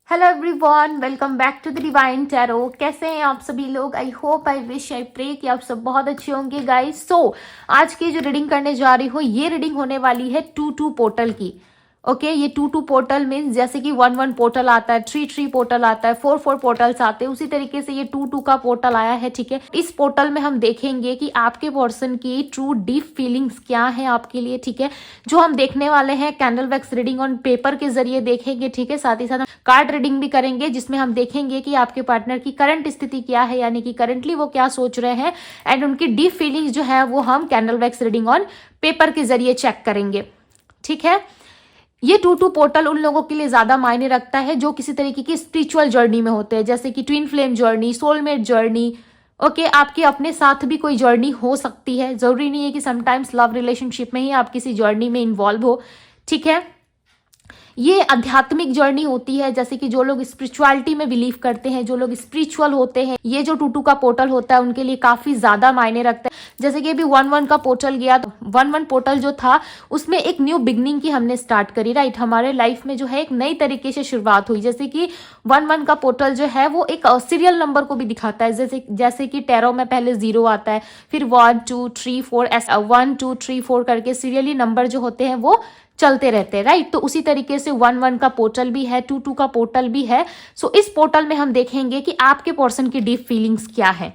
Hello everyone, welcome back to the divine tarot. कैसे हैं आप सभी लोग? I hope, I wish, I pray कि आप सब बहुत अच्छे होंगे गाइस। आज की जो रीडिंग करने जा रही हूँ, ये रीडिंग होने वाली है 2-2 पोर्टल की। ओके, ये 2-2 पोर्टल मीन्स जैसे कि 1-1 पोर्टल आता है, 3-3 पोर्टल आता है, 4-4 पोर्टल्स आते हैं, उसी तरीके से ये 2-2 का पोर्टल आया है। ठीक है, इस पोर्टल में हम देखेंगे कि आपके पर्सन की ट्रू डीप फीलिंग्स क्या है आपके लिए। ठीक है, जो हम देखने वाले हैं candle wax reading on paper के जरिए देखेंगे। ठीक है, साथ ही साथ हम कार्ड रीडिंग भी करेंगे, जिसमें हम देखेंगे कि आपके पार्टनर की करंट स्थिति क्या है, यानी कि करंटली वो क्या सोच रहे हैं, एंड उनकी डीप फीलिंग्स जो है वो हम candle wax reading on paper के जरिए चेक करेंगे। ठीक है, ये 2-2 पोर्टल उन लोगों के लिए ज्यादा मायने रखता है जो किसी तरीके की स्पिरिचुअल जर्नी में होते हैं, जैसे कि twin flame journey, soulmate journey. Okay, आपके अपने साथ भी कोई जर्नी हो सकती है, जरूरी नहीं है कि समटाइम्स लव रिलेशनशिप में ही आप किसी जर्नी में इन्वॉल्व हो। ठीक है, ये आध्यात्मिक जर्नी होती है, जैसे कि जो लोग स्पिरिचुअलिटी में बिलीव करते हैं, जो लोग स्पिरिचुअल होते हैं, ये जो 2-2 का पोर्टल होता है उनके लिए काफी ज्यादा मायने रखता है। जैसे कि अभी 1-1 का पोर्टल गया, तो 1-1 पोर्टल जो था उसमें एक न्यू बिगनिंग की हमने स्टार्ट करी, राइट। हमारे लाइफ में जो है एक नई तरीके से शुरुआत हुई। जैसे कि 1-1 का पोर्टल जो है वो एक सीरियल नंबर को भी दिखाता है, जैसे कि टैरो में पहले 0 आता है, फिर 1 2 3 4, ऐसा 1 2 3 4 करके सीरियली नंबर जो होते हैं वो चलते रहते हैं, राइट। तो उसी तरीके से 1-1 का पोर्टल भी है, 2-2 का पोर्टल भी है। सो इस पोर्टल में हम देखेंगे कि आपके पर्सन की डीप फीलिंग्स क्या है।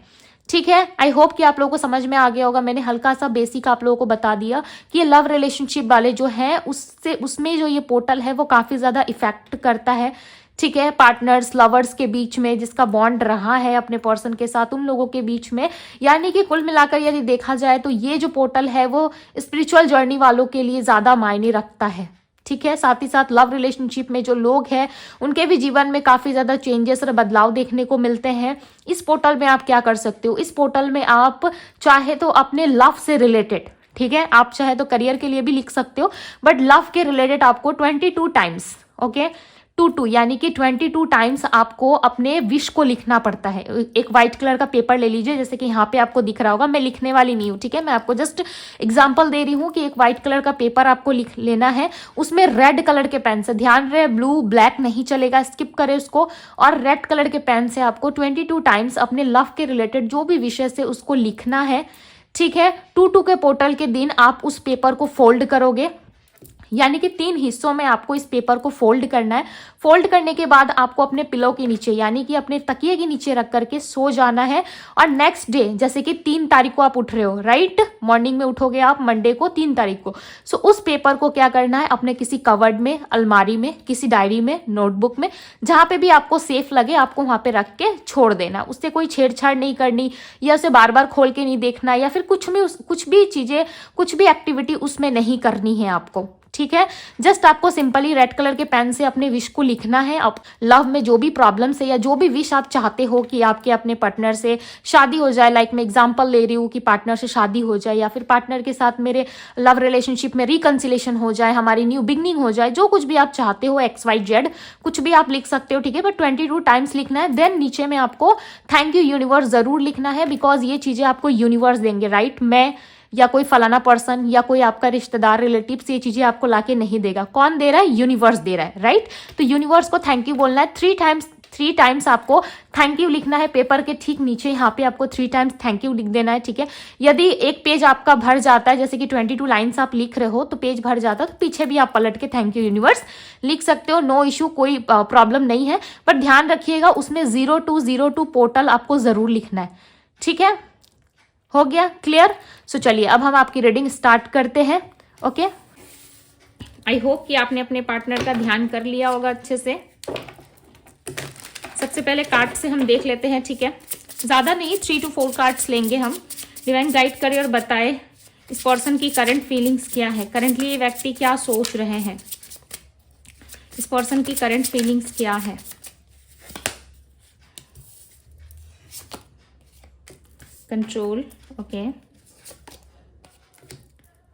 ठीक है, आई होप कि आप लोगों को समझ में आ गया होगा। मैंने हल्का सा बेसिक आप लोगों को बता दिया कि ये लव रिलेशनशिप वाले जो हैं उसमें जो ये पोर्टल है वो काफी ज्यादा इफेक्ट करता है। ठीक है, पार्टनर्स लवर्स के बीच में जिसका बॉन्ड रहा है अपने पर्सन के साथ, उन लोगों के बीच में, यानी कि कुल मिलाकर यदि देखा जाए तो ये जो पोर्टल है वो स्पिरिचुअल जर्नी वालों के लिए ज्यादा मायने रखता है। ठीक है, साथ ही साथ लव रिलेशनशिप में जो लोग हैं उनके भी जीवन में काफी ज्यादा चेंजेस और बदलाव देखने को मिलते हैं। इस पोर्टल में आप क्या कर सकते हो, इस पोर्टल में आप चाहे तो अपने लव से रिलेटेड, ठीक है, आप चाहे तो करियर के लिए भी लिख सकते हो, बट लव के रिलेटेड आपको 22 टाइम्स, ओके, 2-2 यानी कि 22 टाइम्स आपको अपने विश को लिखना पड़ता है। एक व्हाइट कलर का पेपर ले लीजिए, जैसे कि यहाँ पे आपको दिख रहा होगा, मैं लिखने वाली नहीं हूँ। ठीक है, मैं आपको जस्ट एग्जांपल दे रही हूँ कि एक व्हाइट कलर का पेपर आपको लिख लेना है, उसमें रेड कलर के पेन से, ध्यान रहे ब्लू ब्लैक नहीं चलेगा, स्किप करें उसको, और रेड कलर के पेन से आपको 22 टाइम्स अपने लव के रिलेटेड जो भी विषय है उसको लिखना है। ठीक है, 2-2 के पोर्टल के दिन आप उस पेपर को फोल्ड करोगे, यानी कि 3 हिस्सों में आपको इस पेपर को फोल्ड करना है। फोल्ड करने के बाद आपको अपने पिलो के नीचे, यानी कि अपने तकिए के नीचे रख करके सो जाना है। और नेक्स्ट डे, जैसे कि 3 तारीख को आप उठ रहे हो, राइट, मॉर्निंग में उठोगे आप मंडे को 3 तारीख को। सो उस पेपर को क्या करना है, अपने किसी कवर्ड में, अलमारी में, किसी डायरी में, नोटबुक में, जहां पे भी आपको सेफ लगे आपको वहां पे रख के छोड़ देना। उससे कोई छेड़छाड़ नहीं करनी, या उसे बार बार खोल के नहीं देखना, या फिर कुछ भी चीजें, कुछ भी एक्टिविटी उसमें नहीं करनी है आपको। ठीक है, जस्ट आपको सिंपली रेड कलर के पेन से अपने विश को लिखना है। अब लव में जो भी प्रॉब्लम्स है या जो भी विश आप चाहते हो कि आपके अपने पार्टनर से शादी हो जाए, लाइक मैं एग्जांपल ले रही हूँ कि पार्टनर से शादी हो जाए, या फिर पार्टनर के साथ मेरे लव रिलेशनशिप में रिकंसिलेशन हो जाए, हमारी न्यू बिगनिंग हो जाए, जो कुछ भी आप चाहते हो, XYZ कुछ भी आप लिख सकते हो। ठीक है, बट 22 टाइम्स लिखना है। देन नीचे में आपको थैंक यू यूनिवर्स जरूर लिखना है, बिकॉज ये चीजें आपको यूनिवर्स देंगे, राइट। मैं या कोई फलाना पर्सन या कोई आपका रिश्तेदार रिलेटिव्स ये चीजें आपको लाके नहीं देगा। कौन दे रहा है? यूनिवर्स दे रहा है, राइट। तो यूनिवर्स को थैंक यू बोलना है 3 टाइम्स आपको थैंक यू लिखना है। पेपर के ठीक नीचे यहाँ पे आपको 3 टाइम्स थैंक यू लिख देना है। ठीक है, यदि एक पेज आपका भर जाता है, जैसे कि 22 लाइन्स आप लिख रहे हो तो पेज भर जाता है, तो पीछे भी आप पलट के थैंक यू यूनिवर्स लिख सकते हो, नो इशू, कोई प्रॉब्लम नहीं है। बट ध्यान रखिएगा उसमें 0202 पोर्टल आपको जरूर लिखना है। ठीक है, हो गया क्लियर? सो चलिए अब हम आपकी रीडिंग स्टार्ट करते हैं। ओके, आई होप कि आपने अपने पार्टनर का ध्यान कर लिया होगा अच्छे से। सबसे पहले कार्ड से हम देख लेते हैं। ठीक है, ज्यादा नहीं, 3 to 4 कार्ड्स लेंगे हम। डिवाइन गाइड करे और बताए इस पर्सन की करंट फीलिंग्स क्या है, करंटली ये व्यक्ति क्या सोच रहे हैं, इस पर्सन की करंट फीलिंग्स क्या है। Control, okay,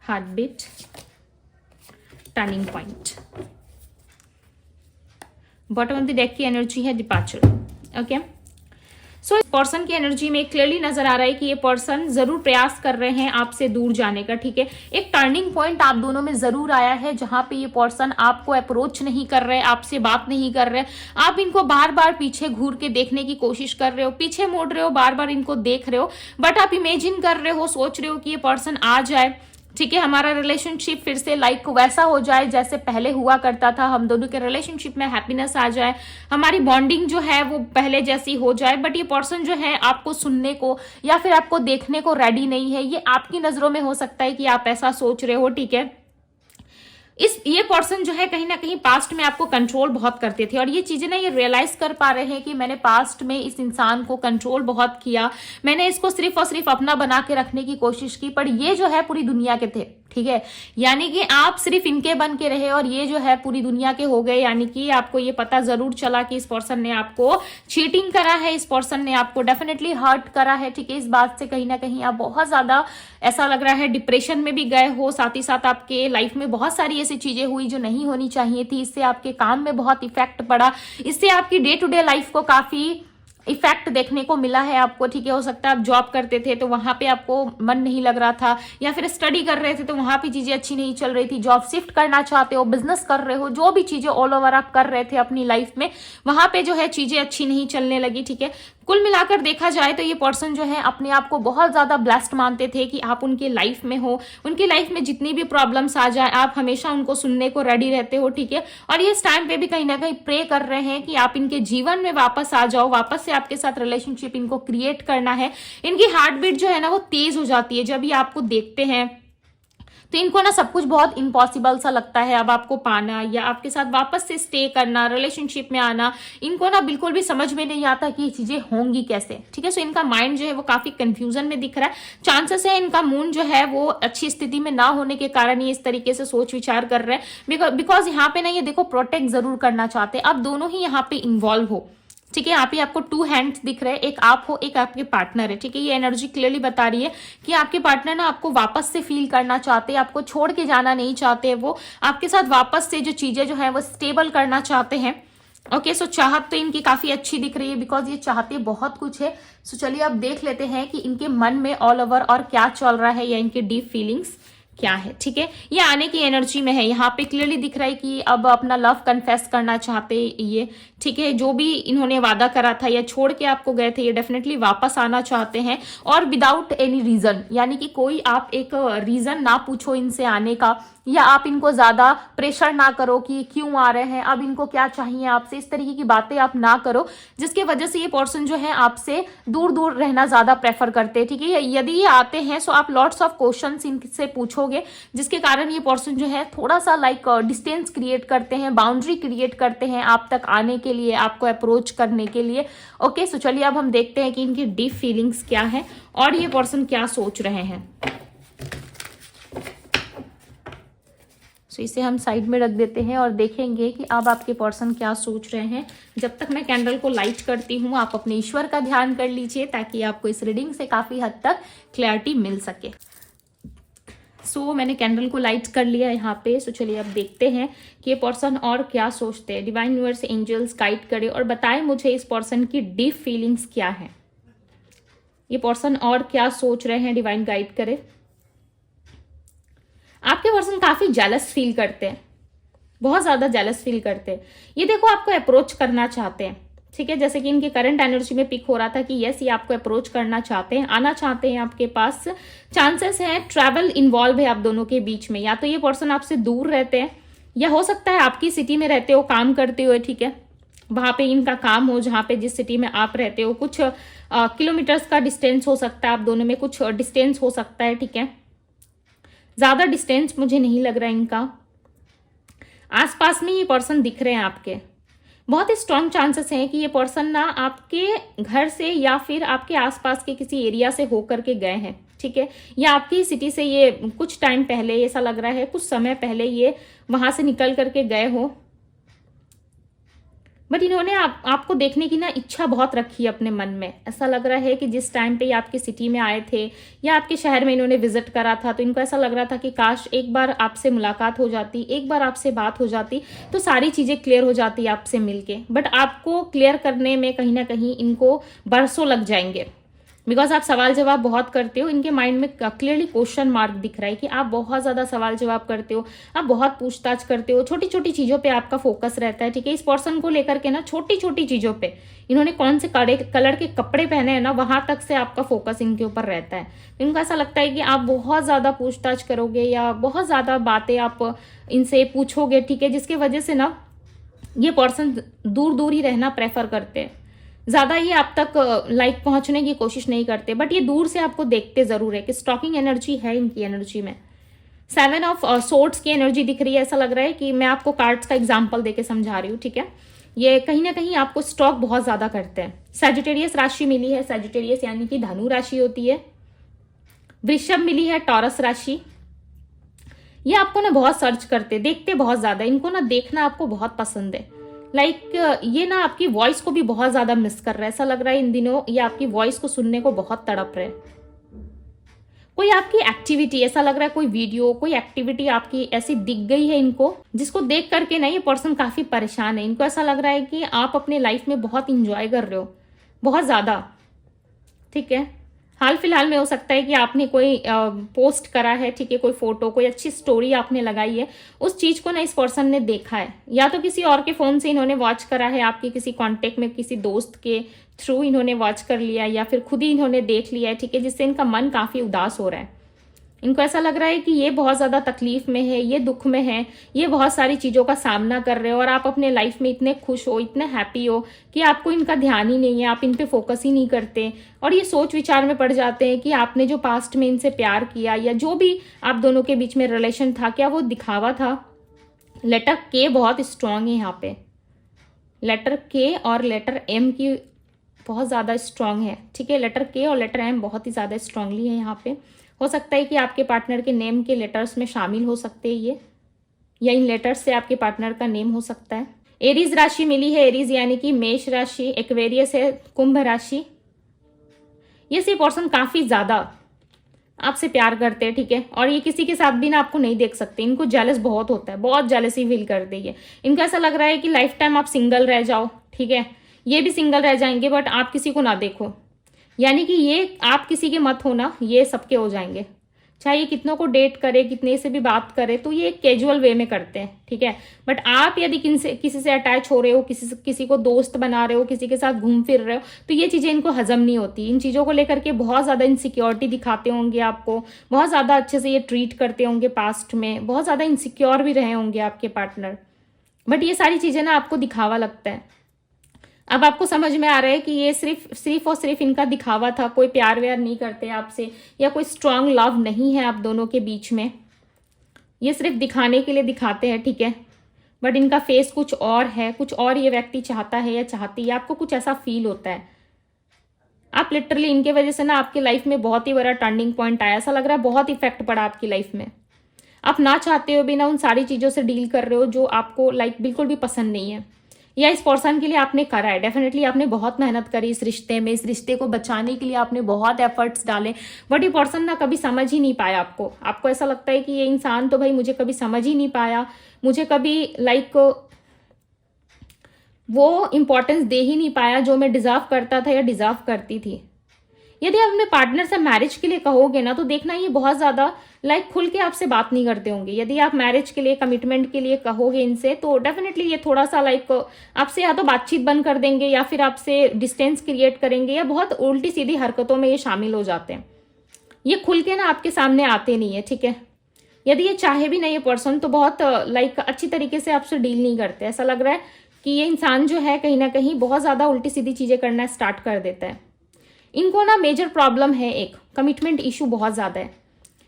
heart beat, turning point. Bottom of the deck की एनर्जी है डिपार्चर। ओके, सो इस पर्सन की एनर्जी में क्लियरली नजर आ रहा है कि ये पर्सन जरूर प्रयास कर रहे हैं आपसे दूर जाने का, ठीक है। एक टर्निंग पॉइंट आप दोनों में जरूर आया है जहां पे ये पर्सन आपको अप्रोच नहीं कर रहे, आपसे बात नहीं कर रहे, आप इनको बार बार पीछे घूर के देखने की कोशिश कर रहे हो, पीछे मोड़ रहे हो, बार बार इनको देख रहे हो, बट आप इमेजिन कर रहे हो, सोच रहे हो कि ये पर्सन आ जाए, ठीक है, हमारा रिलेशनशिप फिर से लाइक वैसा हो जाए जैसे पहले हुआ करता था, हम दोनों के रिलेशनशिप में हैप्पीनेस आ जाए, हमारी बॉन्डिंग जो है वो पहले जैसी हो जाए। बट ये पर्सन जो है आपको सुनने को या फिर आपको देखने को रेडी नहीं है। ये आपकी नजरों में हो सकता है कि आप ऐसा सोच रहे हो, ठीक है। ये पर्सन जो है कहीं ना कहीं पास्ट में आपको कंट्रोल बहुत करते थे, और ये चीजें ना ये रियलाइज कर पा रहे हैं कि मैंने पास्ट में इस इंसान को कंट्रोल बहुत किया, मैंने इसको सिर्फ और सिर्फ अपना बना के रखने की कोशिश की, पर ये जो है पूरी दुनिया के थे, ठीक है। यानी कि आप सिर्फ इनके बन के रहे और ये जो है पूरी दुनिया के हो गए। यानी कि आपको ये पता जरूर चला कि इस पर्सन ने आपको चीटिंग करा है, इस पर्सन ने आपको डेफिनेटली हर्ट करा है, ठीक है। इस बात से कहीं ना कहीं आप बहुत ज्यादा ऐसा लग रहा है डिप्रेशन में भी गए हो, साथ ही साथ आपके लाइफ में बहुत सारी ऐसी चीजें हुई जो नहीं होनी चाहिए थी, इससे आपके काम में बहुत इफेक्ट पड़ा, इससे आपकी डे टू डे लाइफ को काफी इफेक्ट देखने को मिला है आपको, ठीक है। हो सकता है आप जॉब करते थे तो वहां पे आपको मन नहीं लग रहा था, या फिर स्टडी कर रहे थे तो वहां पे चीजें अच्छी नहीं चल रही थी, जॉब शिफ्ट करना चाहते हो, बिजनेस कर रहे हो, जो भी चीजें ऑल ओवर आप कर रहे थे अपनी लाइफ में, वहां पे जो है चीजें अच्छी नहीं चलने लगी, ठीक है। कुल मिलाकर देखा जाए तो ये पर्सन जो है अपने आप को बहुत ज्यादा ब्लेस्ड मानते थे कि आप उनकी लाइफ में हो, उनकी लाइफ में जितनी भी प्रॉब्लम्स आ जाए आप हमेशा उनको सुनने को रेडी रहते हो, ठीक है। और ये इस टाइम पे भी कहीं ना कहीं प्रे कर रहे हैं कि आप इनके जीवन में वापस आ जाओ, वापस से आपके साथ रिलेशनशिप इनको क्रिएट करना है। इनकी हार्ट बीट जो है ना वो तेज हो जाती है जब ये आपको देखते हैं, तो इनको ना सब कुछ बहुत इम्पॉसिबल सा लगता है अब आपको पाना या आपके साथ वापस से स्टे करना, रिलेशनशिप में आना। इनको ना बिल्कुल भी समझ में नहीं आता कि ये चीजें होंगी कैसे, ठीक है। सो इनका माइंड जो है वो काफी कंफ्यूजन में दिख रहा है। चांसेस है इनका मून जो है वो अच्छी स्थिति में ना होने के कारण ये इस तरीके से सोच विचार कर रहे हैं, बिकॉज यहाँ पे ना ये देखो प्रोटेक्ट जरूर करना चाहते हैं, अब दोनों ही यहाँ पे इन्वॉल्व हो, ठीक है। यहाँ पे आपको 2 हैंड्स दिख रहे हैं, एक आप हो एक आपके पार्टनर है, ठीक है। ये एनर्जी क्लियरली बता रही है कि आपके पार्टनर ना आपको वापस से फील करना चाहते हैं, आपको छोड़ के जाना नहीं चाहते, वो आपके साथ वापस से जो चीजें जो है वो स्टेबल करना चाहते हैं। ओके, सो चाहत तो इनकी काफी अच्छी दिख रही है, बिकॉज ये चाहते बहुत कुछ है। सो चलिए अब देख लेते हैं कि इनके मन में ऑल ओवर और क्या चल रहा है या इनके डीप फीलिंग्स क्या है, ठीक है। ये आने की एनर्जी में है, यहाँ पे क्लियरली दिख रहा है कि अब अपना लव कन्फेस करना चाहते ये, ठीक है। जो भी इन्होंने वादा करा था या छोड़ के आपको गए थे ये डेफिनेटली वापस आना चाहते हैं, और विदाउट एनी रीजन, यानी कि कोई आप एक रीजन ना पूछो इनसे आने का, या आप इनको ज्यादा प्रेशर ना करो कि क्यों आ रहे हैं, अब इनको क्या चाहिए आपसे, इस तरीके की बातें आप ना करो, जिसके वजह से ये पर्सन जो है आपसे दूर दूर रहना ज्यादा प्रेफर करते हैं, ठीक है। यदि ये आते हैं सो आप लॉट्स ऑफ क्वेश्चंस इनसे पूछोगे, जिसके कारण ये पर्सन जो है थोड़ा सा लाइक डिस्टेंस क्रिएट करते हैं, बाउंड्री क्रिएट करते हैं आप तक आने के लिए, आपको अप्रोच करने के लिए। ओके, सो चलिए अब हम देखते हैं कि इनकी डीप फीलिंग्स क्या है और ये पर्सन क्या सोच रहे हैं। इसे हम साइड में रख देते हैं और देखेंगे कि अब आपके पर्सन क्या सोच रहे हैं। जब तक मैं कैंडल को लाइट करती हूँ आप अपने ईश्वर का ध्यान कर लीजिए, ताकि आपको इस रीडिंग से काफी हद तक क्लैरिटी मिल सके। सो मैंने कैंडल को लाइट कर लिया यहाँ पे। सो चलिए अब देखते हैं कि ये पर्सन और क्या सोचते हैं। डिवाइन यूनिवर्स एंजल्स गाइड करे और बताएं मुझे इस पर्सन की डीप फीलिंग्स क्या है, ये पर्सन और क्या सोच रहे हैं, डिवाइन गाइड करे। आपके पर्सन काफी जेलस फील करते हैं, बहुत ज्यादा जेलस फील करते हैं। ये देखो आपको अप्रोच करना चाहते हैं, ठीक है। जैसे कि इनकी करंट एनर्जी में पिक हो रहा था कि यस ये आपको अप्रोच करना चाहते हैं, आना चाहते हैं आपके पास। चांसेस है ट्रैवल इन्वॉल्व है आप दोनों के बीच में, या तो ये पर्सन आपसे दूर रहते हैं या हो सकता है आपकी सिटी में रहते हो काम करते हुए, ठीक है। वहां पे इनका काम हो, जहां पे जिस सिटी में आप रहते हो कुछ किलोमीटर्स का डिस्टेंस हो सकता है, आप दोनों में कुछ डिस्टेंस हो सकता है, ठीक है। ज्यादा डिस्टेंस मुझे नहीं लग रहा है इनका। आसपास में ये पर्सन दिख रहे हैं आपके, बहुत ही स्ट्रॉन्ग चांसेस हैं कि ये पर्सन ना आपके घर से या फिर आपके आसपास के किसी एरिया से होकर के गए हैं, ठीक है। या आपकी सिटी से ये कुछ टाइम पहले, ऐसा लग रहा है कुछ समय पहले ये वहां से निकल करके गए हो, बट इन्होंने आपको देखने की ना इच्छा बहुत रखी है अपने मन में। ऐसा लग रहा है कि जिस टाइम पे ये आपकी सिटी में आए थे या आपके शहर में इन्होंने विजिट करा था, तो इनको ऐसा लग रहा था कि काश एक बार आपसे मुलाकात हो जाती, एक बार आपसे बात हो जाती, तो सारी चीज़ें क्लियर हो जाती आपसे मिलके। बट आपको क्लियर करने में कहीं ना कहीं इनको बरसों लग जाएंगे, बिकॉज आप सवाल जवाब बहुत करते हो। इनके माइंड में क्लियरली क्वेश्चन मार्क दिख रहा है कि आप बहुत ज़्यादा सवाल जवाब करते हो, आप बहुत पूछताछ करते हो, छोटी छोटी चीज़ों पे आपका फोकस रहता है, ठीक है। इस पर्सन को लेकर के ना छोटी छोटी चीज़ों पे, इन्होंने कौन से कलर के कपड़े पहने हैं ना, वहां तक से आपका फोकस इनके ऊपर रहता है। इनको ऐसा लगता है कि आप बहुत ज़्यादा पूछताछ करोगे या बहुत ज़्यादा बातें आप इनसे पूछोगे, ठीक है, जिसकी वजह से ना ये पर्सन दूर दूर ही रहना प्रेफर करते हैं। ज़्यादा ये आप तक पहुंचने की कोशिश नहीं करते, बट ये दूर से आपको देखते ज़रूर है कि स्टॉकिंग एनर्जी है इनकी एनर्जी में। 7 ऑफ सोर्ड्स की एनर्जी दिख रही है। ऐसा लग रहा है कि मैं आपको कार्ड्स का एग्जाम्पल देके समझा रही हूँ, ठीक है। ये कहीं ना कहीं आपको स्टॉक बहुत ज़्यादा करते हैं। सैजिटेरियस राशि मिली है, सैजिटेरियस यानी कि धनु राशि होती है। वृषभ मिली है, टॉरस राशि। ये आपको ना बहुत सर्च करते, देखते बहुत ज़्यादा, इनको ना देखना आपको बहुत पसंद है। ये ना आपकी वॉइस को भी बहुत ज्यादा मिस कर रहा है। ऐसा लग रहा है इन दिनों ये आपकी वॉइस को सुनने को बहुत तड़प रहे। कोई आपकी एक्टिविटी, ऐसा लग रहा है कोई वीडियो, कोई एक्टिविटी आपकी ऐसी दिख गई है इनको, जिसको देख करके ना ये पर्सन काफी परेशान है। इनको ऐसा लग रहा है कि आप अपने लाइफ में बहुत इंजॉय कर रहे हो, बहुत ज्यादा, ठीक है। हाल फिलहाल में हो सकता है कि आपने कोई पोस्ट करा है, ठीक है, कोई फोटो, कोई अच्छी स्टोरी आपने लगाई है, उस चीज को ना इस पर्सन ने देखा है, या तो किसी और के फोन से इन्होंने वॉच करा है, आपके किसी कांटेक्ट में किसी दोस्त के थ्रू इन्होंने वॉच कर लिया, या फिर खुद ही इन्होंने देख लिया है, ठीक है, जिससे इनका मन काफी उदास हो रहा है। इनको ऐसा लग रहा है कि ये बहुत ज्यादा तकलीफ में है, ये दुख में है, ये बहुत सारी चीजों का सामना कर रहे हो, और आप अपने लाइफ में इतने खुश हो, इतने हैप्पी हो कि आपको इनका ध्यान ही नहीं है, आप इन पे फोकस ही नहीं करते, और ये सोच विचार में पड़ जाते हैं कि आपने जो पास्ट में इनसे प्यार किया या जो भी आप दोनों के बीच में रिलेशन था, क्या वो दिखावा था। लेटर के बहुत स्ट्रांग है यहाँ पे, लेटर के और लेटर एम की बहुत ज़्यादा स्ट्रांग है, ठीक है। लेटर के और लेटर एम बहुत ही ज़्यादा स्ट्रांगली है यहाँ पे। हो सकता है कि आपके पार्टनर के नेम के लेटर्स में शामिल हो सकते हैं ये, या इन लेटर्स से आपके पार्टनर का नेम हो सकता है। एरीज राशि मिली है, एरीज यानी कि मेष राशि। एक्वेरियस है, कुंभ राशि। ये से पर्सन काफी ज्यादा आपसे प्यार करते हैं, ठीक है, और ये किसी के साथ भी ना आपको नहीं देख सकते। इनको जेलस बहुत होता है, बहुत जेलसी फील करते हैं। इनको ऐसा लग रहा है कि लाइफ टाइम आप सिंगल रह जाओ, ठीक है, ये भी सिंगल रह जाएंगे, बट आप किसी को ना देखो, यानी कि ये आप किसी के मत हो ना, ये सबके हो जाएंगे। चाहे ये कितनों को डेट करे, कितने से भी बात करे, तो ये एक कैजुअल वे में करते हैं, ठीक है। बट आप यदि किसी से अटैच हो रहे हो, किसी को दोस्त बना रहे हो, किसी के साथ घूम फिर रहे हो, तो ये चीज़ें इनको हजम नहीं होती। इन चीज़ों को लेकर के बहुत ज़्यादा इनसिक्योरिटी दिखाते होंगे आपको, बहुत ज़्यादा अच्छे से ये ट्रीट करते होंगे पास्ट में, बहुत ज़्यादा इनसिक्योर भी रहे होंगे आपके पार्टनर। बट ये सारी चीज़ें ना आपको दिखावा लगता है। अब आपको समझ में आ रहा है कि ये सिर्फ और सिर्फ इनका दिखावा था, कोई प्यार व्यार नहीं करते आपसे, या कोई स्ट्रांग लव नहीं है आप दोनों के बीच में, ये सिर्फ दिखाने के लिए दिखाते हैं, ठीक है। बट इनका फेस कुछ और है, कुछ और ये व्यक्ति चाहता है या चाहती है, आपको कुछ ऐसा फील होता है। आप लिटरली इनके वजह से ना आपकी लाइफ में बहुत ही बड़ा टर्निंग पॉइंट आया, ऐसा लग रहा है बहुत इफेक्ट पड़ा आपकी लाइफ में। आप ना चाहते हो भी ना उन सारी चीज़ों से डील कर रहे हो जो आपको बिल्कुल भी पसंद नहीं है, या इस पर्सन के लिए आपने करा है। डेफिनेटली आपने बहुत मेहनत करी इस रिश्ते में, इस रिश्ते को बचाने के लिए आपने बहुत एफर्ट्स डाले, बट ये पर्सन ना कभी समझ ही नहीं पाया आपको ऐसा लगता है कि ये इंसान तो भाई मुझे कभी समझ ही नहीं पाया, मुझे कभी वो इम्पोर्टेंस दे ही नहीं पाया जो मैं डिजर्व करता था या डिजर्व करती थी। यदि आप अपने पार्टनर से मैरिज के लिए कहोगे ना, तो देखना ये बहुत ज्यादा खुल के आपसे बात नहीं करते होंगे। यदि आप मैरिज के लिए, कमिटमेंट के लिए कहोगे इनसे, तो डेफिनेटली ये थोड़ा सा आपसे या तो बातचीत बंद कर देंगे, या फिर आपसे डिस्टेंस क्रिएट करेंगे, या बहुत उल्टी सीधी हरकतों में ये शामिल हो जाते हैं। ये खुल के ना आपके सामने आते नहीं है, ठीक है। यदि ये चाहे भी नहीं ये पर्सन, तो बहुत अच्छी तरीके से आपसे डील नहीं करते। ऐसा लग रहा है कि ये इंसान जो है कहीं ना कहीं बहुत ज्यादा उल्टी सीधी चीजें करना स्टार्ट कर देता है। इनको ना मेजर प्रॉब्लम है, एक कमिटमेंट इशू बहुत ज्यादा है,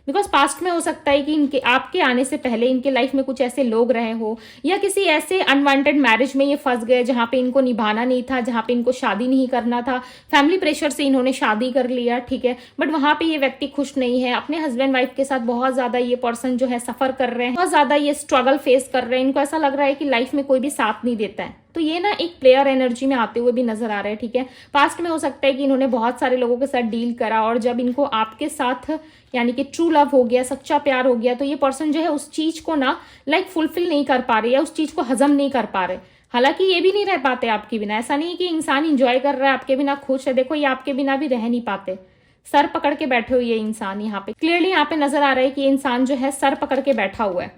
बिकॉज पास्ट में हो सकता है कि आपके आने से पहले इनके लाइफ में कुछ ऐसे लोग रहे हो, या किसी ऐसे अनवांटेड मैरिज में ये फंस गए जहां पे इनको निभाना नहीं था, जहां पे इनको शादी नहीं करना था, फैमिली प्रेशर से इन्होंने शादी कर लिया, ठीक है। बट वहां पे ये व्यक्ति खुश नहीं है, अपने हस्बैंड वाइफ के साथ बहुत ज्यादा ये पर्सन जो है सफर कर रहे हैं, बहुत ज्यादा ये स्ट्रगल फेस कर रहे हैं। इनको ऐसा लग रहा है कि लाइफ में कोई भी साथ नहीं देता है, तो ये ना एक प्लेयर एनर्जी में आते हुए भी नजर आ रहे हैं, ठीक है। पास्ट में हो सकता है कि इन्होंने बहुत सारे लोगों के साथ डील करा और जब इनको आपके साथ यानी कि ट्रू लव हो गया, सच्चा प्यार हो गया, तो ये पर्सन जो है उस चीज को ना फुलफिल नहीं कर पा रहे या उस चीज को हजम नहीं कर पा रहे। हालांकि ये भी नहीं रह पाते आपके बिना, ऐसा नहीं कि इंसान इंजॉय कर रहा है आपके बिना, खुश है, देखो ये आपके बिना भी रह नहीं पाते। सर पकड़ के बैठे हुए ये इंसान, यहाँ पे क्लियरली यहाँ पे नजर आ रहा है कि इंसान जो है सर पकड़ के बैठा हुआ है,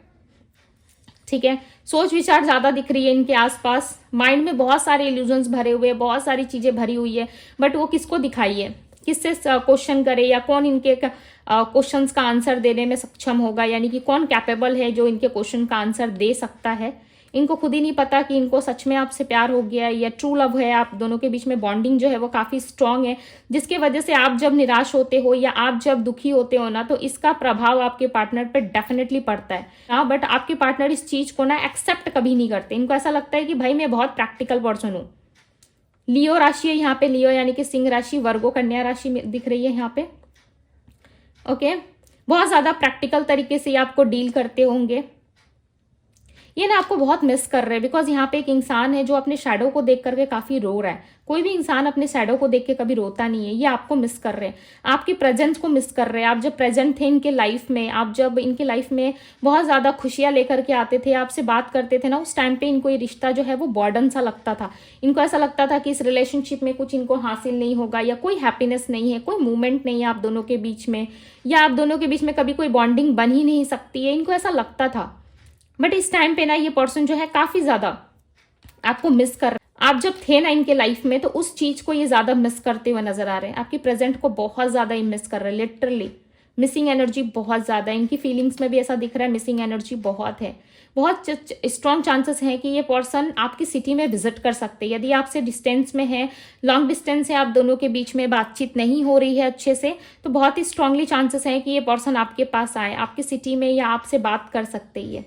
ठीक है। सोच विचार ज्यादा दिख रही है इनके आसपास, माइंड में बहुत सारे इल्यूजन्स भरे हुए हैं, बहुत सारी चीजें भरी हुई है, बट वो किसको दिखाइए, किससे क्वेश्चन करे या कौन इनके क्वेश्चंस का आंसर देने में सक्षम होगा, यानी कि कौन कैपेबल है जो इनके क्वेश्चन का आंसर दे सकता है। इनको खुद ही नहीं पता कि इनको सच में आपसे प्यार हो गया है या ट्रू लव है, आप दोनों के बीच में बॉन्डिंग जो है वो काफी स्ट्रांग है, जिसके वजह से आप जब निराश होते हो या आप जब दुखी होते हो ना, तो इसका प्रभाव आपके पार्टनर पे डेफिनेटली पड़ता है। हाँ, बट आपके पार्टनर इस चीज को ना एक्सेप्ट कभी नहीं करते। इनको ऐसा लगता है कि भाई मैं बहुत प्रैक्टिकल पर्सन हूँ। लियो राशि है यहाँ पे, लियो यानी कि सिंह राशि, वर्गो कन्या राशि में दिख रही है यहाँ पे, ओके। बहुत ज्यादा प्रैक्टिकल तरीके से आपको डील करते होंगे। ये ना आपको बहुत मिस कर रहे हैं, बिकॉज यहाँ पे एक इंसान है जो अपने शैडो को देख करके काफी रो रहा है। कोई भी इंसान अपने शैडो को देख के कभी रोता नहीं है। ये आपको मिस कर रहे हैं, आपकी प्रेजेंस को मिस कर रहे हैं। आप जब प्रेजेंट थे इनके लाइफ में, आप जब इनके लाइफ में बहुत ज्यादा खुशियां लेकर के आते थे, आपसे बात करते थे ना, उस टाइम पे इनको ये रिश्ता जो है वो बर्डन सा लगता था। इनको ऐसा लगता था कि इस रिलेशनशिप में कुछ इनको हासिल नहीं होगा या कोई हैप्पीनेस नहीं है, कोई मूवमेंट नहीं है आप दोनों के बीच में, या आप दोनों के बीच में कभी कोई बॉन्डिंग बन ही नहीं सकती है। इनको ऐसा लगता था, बट इस टाइम पे ना ये पर्सन जो है काफी ज्यादा आपको मिस कर रहा है। आप जब थे ना इनके लाइफ में, तो उस चीज को ये ज्यादा मिस करते हुए नजर आ रहे हैं। आपकी प्रेजेंट को बहुत ज्यादा ही मिस कर रहे हैं, लिटरली मिसिंग एनर्जी बहुत ज्यादा है। इनकी फीलिंग्स में भी ऐसा दिख रहा है, मिसिंग एनर्जी बहुत है। बहुत स्ट्रॉन्ग चांसेस हैं कि ये पर्सन आपकी सिटी में विजिट कर सकते हैं। यदि आपसे डिस्टेंस में है, लॉन्ग डिस्टेंस है, आप दोनों के बीच में बातचीत नहीं हो रही है अच्छे से, तो बहुत ही स्ट्रांगली चांसेस हैं कि ये पर्सन आपके पास आए, आपकी सिटी में, या आपसे बात कर सकते हैं,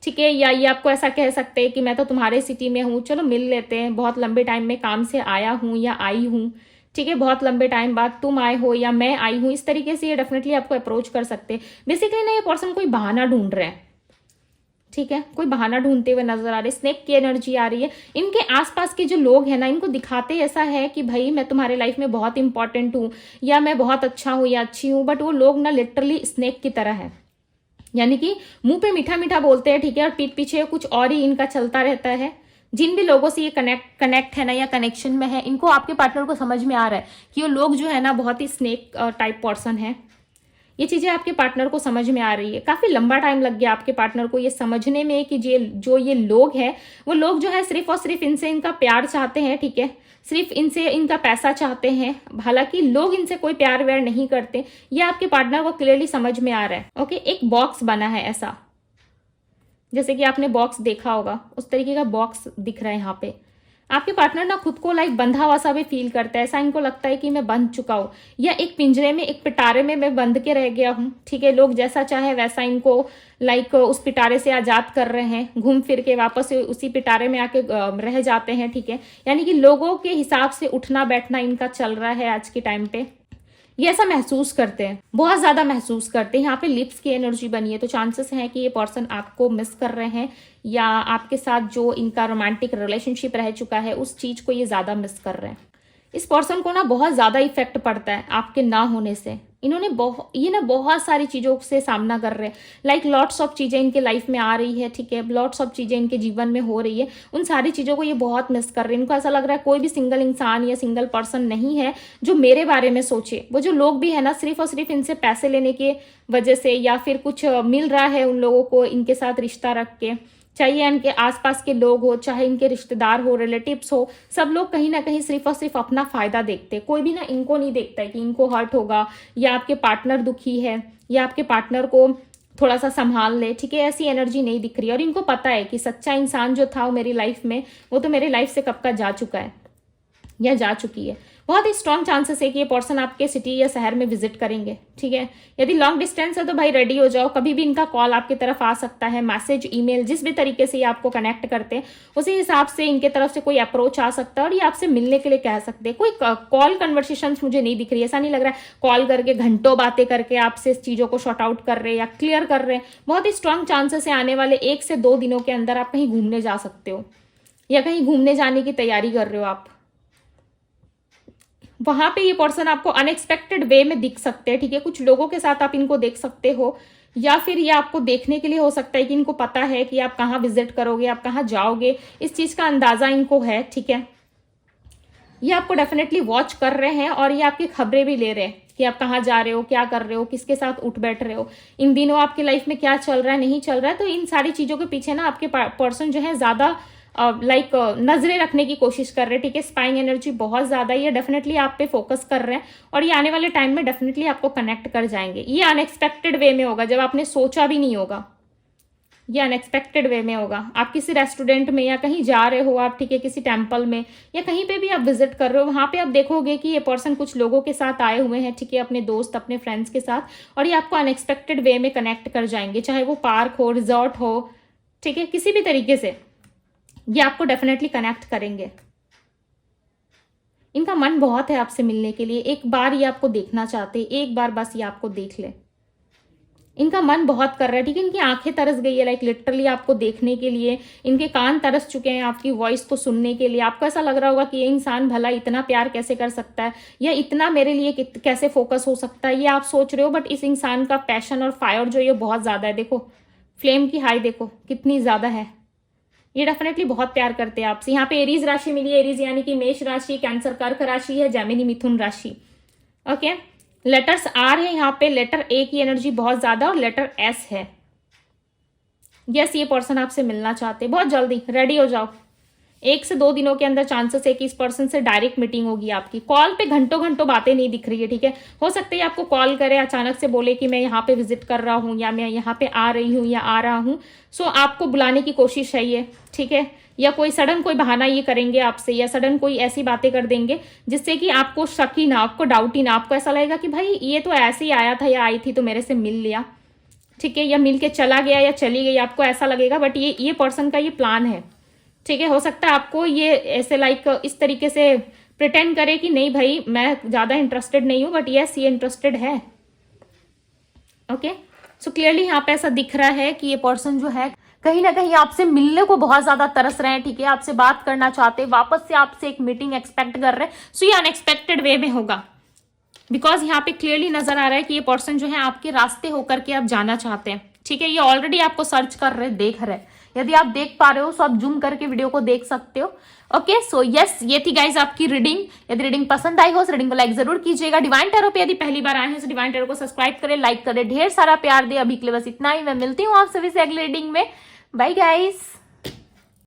ठीक है। या ये आपको ऐसा कह सकते हैं कि मैं तो तुम्हारे सिटी में हूँ, चलो मिल लेते हैं, बहुत लंबे टाइम में काम से आया हूँ या आई हूँ, ठीक है, बहुत लंबे टाइम बाद तुम आए हो या मैं आई हूँ। इस तरीके से ये डेफिनेटली आपको अप्रोच कर सकते हैं। बेसिकली ना ये पर्सन कोई बहाना ढूंढ रहे हैं, ठीक है, कोई बहाना ढूंढते हुए नजर आ रहे हैं। स्नेक की एनर्जी आ रही है। इनके आसपास के जो लोग हैं ना, इनको दिखाते ऐसा है कि भाई मैं तुम्हारे लाइफ में बहुत इंपॉर्टेंट हूँ या मैं बहुत अच्छा हूँ या अच्छी हूँ, बट वो लोग ना लिटरली स्नेक की तरह है, यानी कि मुंह पे मीठा मीठा बोलते हैं, ठीक है, और पीठ पीछे कुछ और ही इनका चलता रहता है। जिन भी लोगों से ये कनेक्ट है ना या कनेक्शन में है, इनको आपके पार्टनर को समझ में आ रहा है कि वो लोग जो है ना बहुत ही स्नेक टाइप पर्सन है। ये चीजें आपके पार्टनर को समझ में आ रही है। काफी लंबा टाइम लग गया आपके पार्टनर को ये समझने में कि जो ये लोग हैं, वो लोग जो है सिर्फ और सिर्फ इनसे इनका प्यार चाहते हैं, ठीक है, सिर्फ इनसे इनका पैसा चाहते हैं। हालांकि लोग इनसे कोई प्यार व्यार नहीं करते, ये आपके पार्टनर को क्लियरली समझ में आ रहा है, ओके। एक बॉक्स बना है ऐसा, जैसे कि आपने बॉक्स देखा होगा, उस तरीके का बॉक्स दिख रहा है यहाँ पे। आपके पार्टनर ना खुद को बंधा हुआ सा भी फील करता है। ऐसा इनको लगता है कि मैं बंध चुका हूँ, या एक पिंजरे में, एक पिटारे में मैं बंध के रह गया हूँ, ठीक है। लोग जैसा चाहे वैसा इनको उस पिटारे से आजाद कर रहे हैं, घूम फिर के वापस उसी पिटारे में आके रह जाते हैं, ठीक है। यानी कि लोगों के हिसाब से उठना बैठना इनका चल रहा है आज के टाइम पे। ये ऐसा महसूस करते हैं, बहुत ज्यादा महसूस करते हैं। यहाँ पे लिप्स की एनर्जी बनी है, तो चांसेस हैं कि ये पर्सन आपको मिस कर रहे हैं, या आपके साथ जो इनका रोमांटिक रिलेशनशिप रह चुका है उस चीज को ये ज्यादा मिस कर रहे हैं। इस पर्सन को ना बहुत ज्यादा इफेक्ट पड़ता है आपके ना होने से। इन्होंने बहुत सारी चीजों से सामना कर रहे हैं, लॉट्स ऑफ चीजें इनके लाइफ में आ रही है, ठीक है, लॉट्स ऑफ चीजें इनके जीवन में हो रही है। उन सारी चीजों को ये बहुत मिस कर रहे हैं। इनको ऐसा लग रहा है कोई भी सिंगल इंसान या सिंगल पर्सन नहीं है जो मेरे बारे में सोचे। वो जो लोग भी है ना, सिर्फ और सिर्फ इनसे पैसे लेने के वजह से, या फिर कुछ मिल रहा है उन लोगों को इनके साथ रिश्ता रख के, चाहे इनके आसपास के लोग हो, चाहे इनके रिश्तेदार हो, रिलेटिव्स हो, सब लोग कहीं ना कहीं सिर्फ और सिर्फ अपना फायदा देखते हैं। कोई भी ना इनको नहीं देखता है कि इनको हर्ट होगा, या आपके पार्टनर दुखी है, या आपके पार्टनर को थोड़ा सा संभाल ले, ठीक है। ऐसी एनर्जी नहीं दिख रही है। और इनको पता है कि सच्चा इंसान जो था वो मेरी लाइफ में, वो तो मेरी लाइफ से कब का जा चुका है या जा चुकी है। बहुत ही स्ट्रॉन्ग चांसेस है कि ये पर्सन आपके सिटी या शहर में विजिट करेंगे, ठीक है। यदि लॉन्ग डिस्टेंस है तो भाई रेडी हो जाओ, कभी भी इनका कॉल आपकी तरफ आ सकता है, मैसेज, ईमेल, जिस भी तरीके से ये आपको कनेक्ट करते हैं उसी हिसाब से इनके तरफ से कोई अप्रोच आ सकता है, और ये आपसे मिलने के लिए कह सकते हैं। कोई कॉल कन्वर्सेशन मुझे नहीं दिख रही, ऐसा नहीं लग रहा है कॉल करके घंटों बातें करके आपसे इस चीजों को शॉर्ट आउट कर रहे हैं या क्लियर कर रहे हैं। बहुत ही स्ट्रॉन्ग चांसेस है आने वाले 1 से 2 दिनों के अंदर आप कहीं घूमने जा सकते हो, या कहीं घूमने जाने की तैयारी कर रहे हो आप, वहां पे ये पर्सन आपको अनएक्सपेक्टेड वे में दिख सकते हैं, ठीक है। कुछ लोगों के साथ आप इनको देख सकते हो, या फिर ये आपको देखने के लिए हो सकता है कि इनको पता है कि आप कहाँ विजिट करोगे, आप कहाँ जाओगे, इस चीज का अंदाजा इनको है, ठीक है। ये आपको डेफिनेटली वॉच कर रहे हैं और ये आपकी खबरें भी ले रहे हैं कि आप कहाँ जा रहे हो, क्या कर रहे हो, किसके साथ उठ बैठ रहे हो, इन दिनों आपकी लाइफ में क्या चल रहा है, नहीं चल रहा है। तो इन सारी चीजों के पीछे ना आपके पर्सन जो है ज्यादा नजरें रखने की कोशिश कर रहे हैं, ठीक है। स्पाइंग एनर्जी बहुत ज्यादा, ये डेफिनेटली आप पे फोकस कर रहे हैं और ये आने वाले टाइम में डेफिनेटली आपको कनेक्ट कर जाएंगे। ये अनएक्सपेक्टेड वे में होगा, जब आपने सोचा भी नहीं होगा, ये अनएक्सपेक्टेड वे में होगा। आप किसी रेस्टोरेंट में या कहीं जा रहे हो आप, ठीक है, किसी टेम्पल में या कहीं पे भी आप विजिट कर रहे हो, वहां पे आप देखोगे कि ये पर्सन कुछ लोगों के साथ आए हुए हैं, ठीक है, अपने दोस्त अपने फ्रेंड्स के साथ, और ये आपको अनएक्सपेक्टेड वे में कनेक्ट कर जाएंगे, चाहे वो पार्क हो, रिजॉर्ट हो, ठीक है, किसी भी तरीके से ये आपको डेफिनेटली कनेक्ट करेंगे। इनका मन बहुत है आपसे मिलने के लिए, एक बार ये आपको देखना चाहते, एक बार बस ये आपको देख ले, इनका मन बहुत कर रहा है, ठीक है। इनकी आंखें तरस गई है, लाइक लिटरली आपको देखने के लिए, इनके कान तरस चुके हैं आपकी वॉइस को सुनने के लिए। आपको ऐसा लग रहा होगा कि ये इंसान भला इतना प्यार कैसे कर सकता है, या इतना मेरे लिए कैसे फोकस हो सकता है, ये आप सोच रहे हो। बट इस इंसान का पैशन और फायर जो ये बहुत ज्यादा है, देखो फ्लेम की हाई देखो कितनी ज्यादा है, ये डेफिनेटली बहुत प्यार करते हैं आपसे। यहाँ पे एरीज राशि मिली है, एरीज यानी कि मेष राशि, कैंसर कर्क राशि है, जेमिनी मिथुन राशि, ओके। लेटर्स आर है यहाँ पे, लेटर ए की एनर्जी बहुत ज्यादा और लेटर एस है। यस, ये पर्सन आपसे मिलना चाहते हैं बहुत जल्दी, रेडी हो जाओ। 1 से 2 दिनों के अंदर चांसेस है कि इस पर्सन से डायरेक्ट मीटिंग होगी आपकी। कॉल पे घंटों घंटों बातें नहीं दिख रही है, ठीक है। हो सकता है आपको कॉल करे, अचानक से बोले कि मैं यहाँ पे विजिट कर रहा हूँ, या मैं यहाँ पे आ रही हूँ या आ रहा हूँ, सो आपको बुलाने की कोशिश है ये, ठीक है। या कोई सडन कोई बहाना ये करेंगे आपसे, या सडन कोई ऐसी बातें कर देंगे जिससे कि आपको शक ही ना, आपको डाउट ही ना, आपको ऐसा लगेगा कि भाई ये तो ऐसे ही आया था या आई थी तो मेरे से मिल लिया, ठीक है, या मिल के चला गया या चली गई, आपको ऐसा लगेगा। बट ये पर्सन का ये प्लान है, ठीक है। हो सकता है आपको ये ऐसे लाइक इस तरीके से प्रिटेंड करे कि नहीं भाई मैं ज्यादा इंटरेस्टेड नहीं हूं, बट यस ये इंटरेस्टेड है, ओके। सो क्लियरली यहाँ पे ऐसा दिख रहा है कि ये पर्सन जो है कहीं ना कहीं आपसे मिलने को बहुत ज्यादा तरस रहे हैं, ठीक है, आपसे बात करना चाहते हैं, वापस से आपसे एक मीटिंग एक्सपेक्ट कर रहे हैं। सो ये अनएक्सपेक्टेड वे में होगा, बिकॉज यहाँ पे क्लियरली नजर आ रहा है कि ये पर्सन जो है आपके रास्ते होकर के आप जाना चाहते हैं, ठीक है। ये ऑलरेडी आपको सर्च कर रहे, देख रहे। यदि आप देख पा रहे हो तो आप जूम करके वीडियो को देख सकते हो, ओके। सो यस, ये थी गाइज आपकी रीडिंग। यदि रीडिंग पसंद आई हो तो रीडिंग को लाइक जरूर कीजिएगा। डिवाइन टैरो पे यदि पहली बार आए हैं तो डिवाइन टैरो को सब्सक्राइब करें, लाइक करें, ढेर सारा प्यार दे। अभी के लिए बस इतना ही, मैं मिलती हूँ आप सभी से अगले रीडिंग में। Bye guys.